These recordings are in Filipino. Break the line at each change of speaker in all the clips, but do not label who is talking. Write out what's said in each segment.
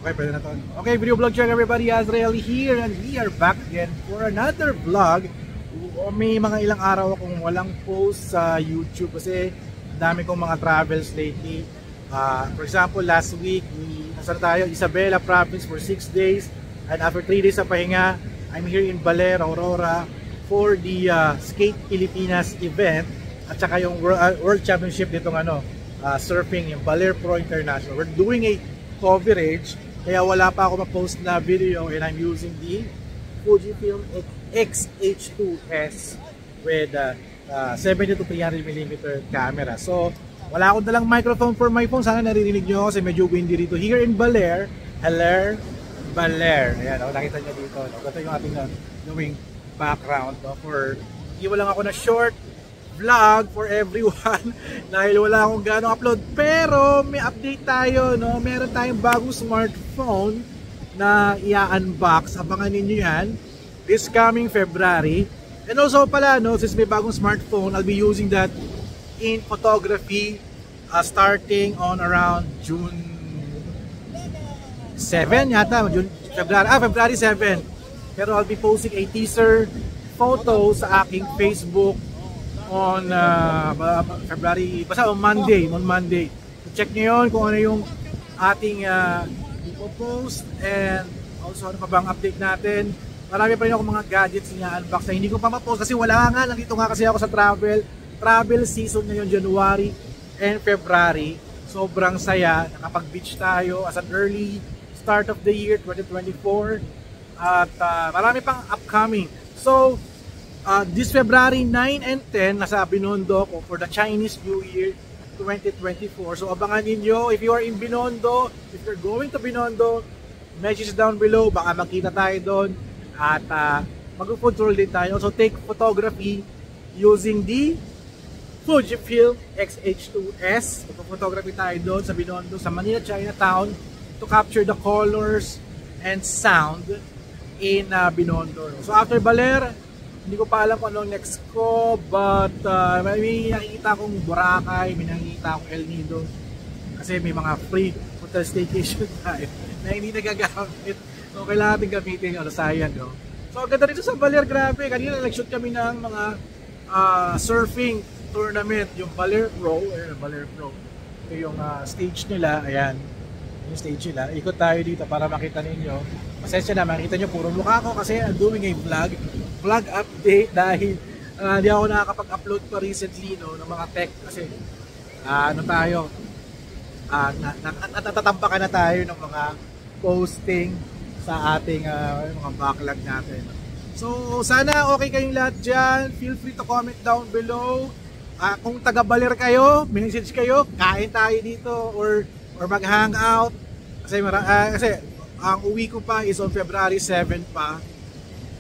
Okay, pwede na to. Okay, video vlog check everybody, Azrael here and we are back again for another vlog. May mga ilang araw akong walang post sa YouTube kasi dami kong mga travels lately. For example, last week, nasaan tayo? Isabela province for 6 days and after 3 days sa pahinga, I'm here in Baler, Aurora for the Skate Pilipinas event at saka yung World Championship ditong surfing, yung Baler Pro International. We're doing a coverage. Kaya wala pa ako ma-post na video and I'm using the Fujifilm X-H2S with 70 to 300mm camera. So, wala akong dalang microphone for my phone. Sana naririnig nyo kasi medyo windy dito. Here in Baler, Baler. Ayan, nakita nyo dito. Ito yung ating gawing background. Iwan lang ako na short vlog for everyone dahil wala akong gano'ng upload, pero may update tayo, no? Meron tayong bagong smartphone na i-unbox. Abangan ninyo yan this coming February. And also pala, no, since may bagong smartphone, I'll be using that in photography starting on around June 7 yata, February 7. Pero I'll be posting a teaser photo sa aking Facebook on February, basta on Monday. So check nyo yun kung ano yung ating ipopost and also ano pa bang update natin. Marami pa rin ako mga gadgets na unbox na hindi ko pa ma-post kasi wala nga, nandito nga kasi ako sa travel season ngayon, January and February. Sobrang saya, nakapag-beach tayo as an early start of the year 2024 at marami pang upcoming. So this February 9 and 10, nasa Binondo ko for the Chinese New Year 2024. So abangan ninyo, if you are in Binondo, if you're going to Binondo, message down below, baka makita tayo doon. At mag-food tour din tayo. So take photography using the Fujifilm X-H2S. Mag-photography tayo doon sa Binondo, sa Manila, Chinatown to capture the colors and sound in Binondo. So after Baler, hindi ko pa alam kung anong next ko, but may nakikita akong Boracay, may nakikita akong El Nido kasi may mga free hotel staycation tayo na hindi nagagamit. So kailangan natin gamitin yung sayang, no? So ang ganda rito sa Baler, grabe. Kanina nag-shoot kami ng mga surfing tournament, yung Baler Pro. Ayan, Baler Pro. Ito yung stage nila, ayan. Yung stage nila. Ikot tayo dito para makita ninyo. Pasensya na, makita nyo puro mukha ko kasi I'm doing a vlog update dahil hindi ako nakakapag-upload pa recently, no, ng mga tech kasi natatampakan na tayo ng mga posting sa ating mga backlog natin. So sana okay kayong lahat dyan. Feel free to comment down below. Kung taga Baler kayo, message kayo, kain tayo dito or mag-hangout kasi ang uwi ko pa is on February 7 pa,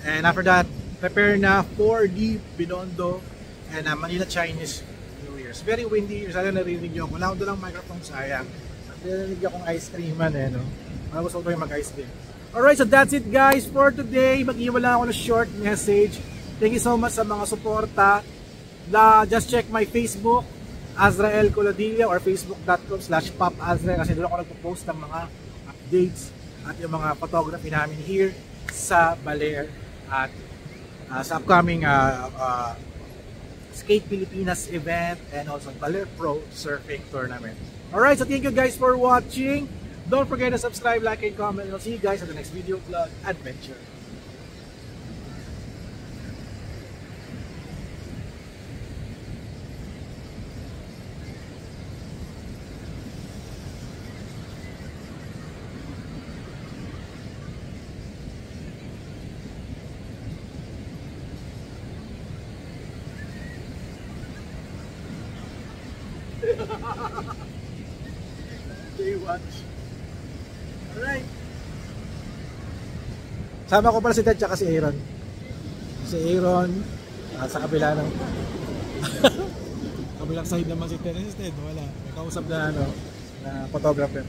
and after that prepare na for the Binondo and Manila Chinese New Year. Very windy, sana narinig nyo. Wala akong dalang microphone, sayang. Narinig akong ice creaman, no? Gusto ko yung mag-ice cream. Alright, so that's it guys for today. Mag-iwan lang ako ng short message. Thank you so much sa mga suporta. Just check my Facebook, Azrael Coladilla, or facebook.com/popazrael kasi doon ako nagpo-post ng mga updates at yung mga photography namin here sa Baler at sa upcoming Skate Pilipinas event and also Baler Pro Surfing Tournament. Alright, so thank you guys for watching. Don't forget to subscribe, like, and comment. And I'll see you guys on the next video vlog adventure. Day watch. Alright. Sama ko pala si Ted tsaka si Aaron. Si Aaron sa kabila ng kabilang side naman si Ted. Instead, wala. May kausap na na photographer.